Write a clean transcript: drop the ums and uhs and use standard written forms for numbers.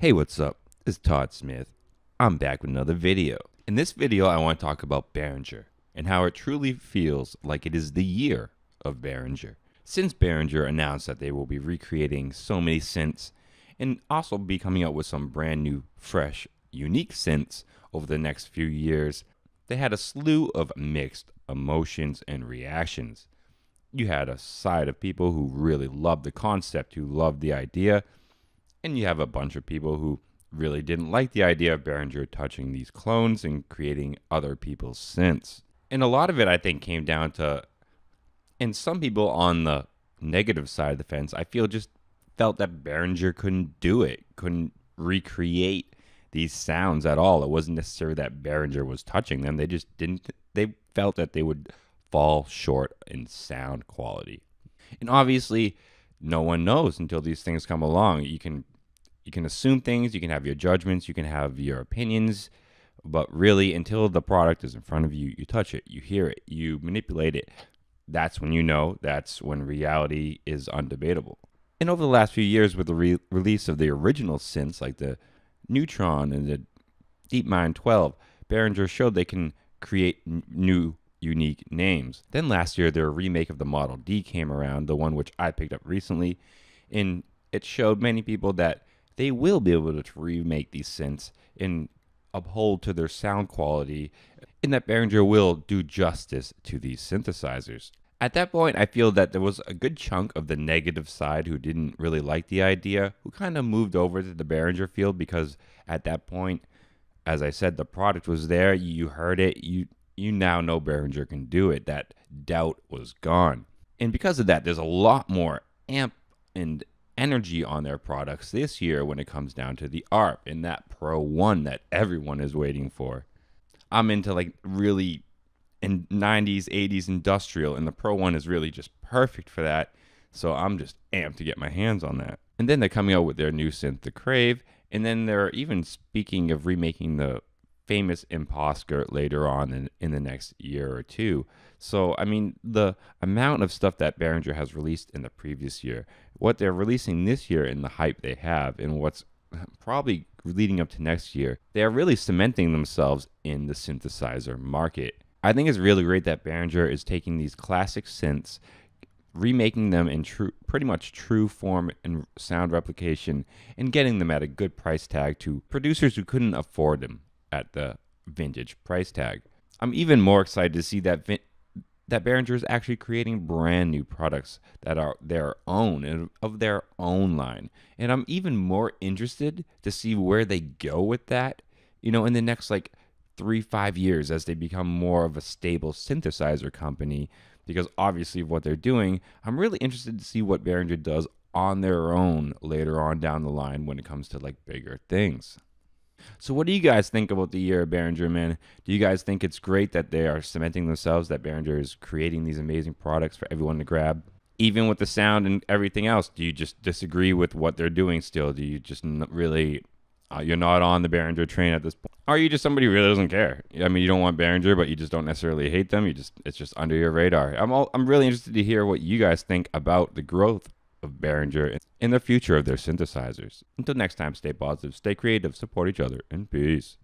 Hey, what's up? It's Todd Smith. I'm back with another video. In this video, I want to talk about Behringer and how it truly feels like it is the year of Behringer. Since Behringer announced that they will be recreating so many synths and also be coming out with some brand new, fresh, unique synths over the next few years, they had a slew of mixed emotions and reactions. You had a side of people who really loved the concept, who loved the idea, and you have a bunch of people who really didn't like the idea of Behringer touching these clones and creating other people's synths. And a lot of it, I think, came down to, and some people on the negative side of the fence, I feel just felt that Behringer couldn't do it, couldn't recreate these sounds at all. It wasn't necessarily that Behringer was touching them. They just didn't, they felt that they would fall short in sound quality. And obviously, no one knows until these things come along. You can assume things, you can have your judgments, you can have your opinions, but really until the product is in front of you, you touch it, you hear it, you manipulate it. That's when you know, that's when reality is undebatable. And over the last few years with the release of the original synths like the Neutron and the Deepmind 12, Behringer showed they can create new unique names. Then last year their remake of the Model D came around, the one which I picked up recently, and it showed many people that they will be able to remake these synths and uphold to their sound quality, and that Behringer will do justice to these synthesizers. At that point, I feel that there was a good chunk of the negative side who didn't really like the idea, who kind of moved over to the Behringer field because at that point, as I said, the product was there, you heard it, you now know Behringer can do it. That doubt was gone. And because of that, there's a lot more amp and energy on their products this year when it comes down to the ARP and that Pro 1 that everyone is waiting for. I'm into like really in 90s, 80s industrial, and the Pro 1 is really just perfect for that. So I'm just amped to get my hands on that. And then they're coming out with their new synth, the Crave, and then they're even speaking of remaking the famous Imposter later on in the next year or two. So, I mean, the amount of stuff that Behringer has released in the previous year, what they're releasing this year and the hype they have, and what's probably leading up to next year, they are really cementing themselves in the synthesizer market. I think it's really great that Behringer is taking these classic synths, remaking them in pretty much true form and sound replication, and getting them at a good price tag to producers who couldn't afford them at the vintage price tag. I'm even more excited to see that Behringer is actually creating brand new products that are their own and of their own line. And I'm even more interested to see where they go with that, in the next 3-5 years as they become more of a stable synthesizer company, because obviously of what they're doing, I'm really interested to see what Behringer does on their own later on down the line when it comes to bigger things. So what do you guys think about the year of Behringer, man? Do you guys think it's great that they are cementing themselves, that Behringer is creating these amazing products for everyone to grab? Even with the sound and everything else, do you just disagree with what they're doing still? Do you just really, you're not on the Behringer train at this point? Or are you just somebody who really doesn't care? I mean, you don't want Behringer, but you just don't necessarily hate them. It's just under your radar. I'm really interested to hear what you guys think about the growth of Behringer and the future of their synthesizers. Until next time, stay positive, stay creative, support each other, and peace.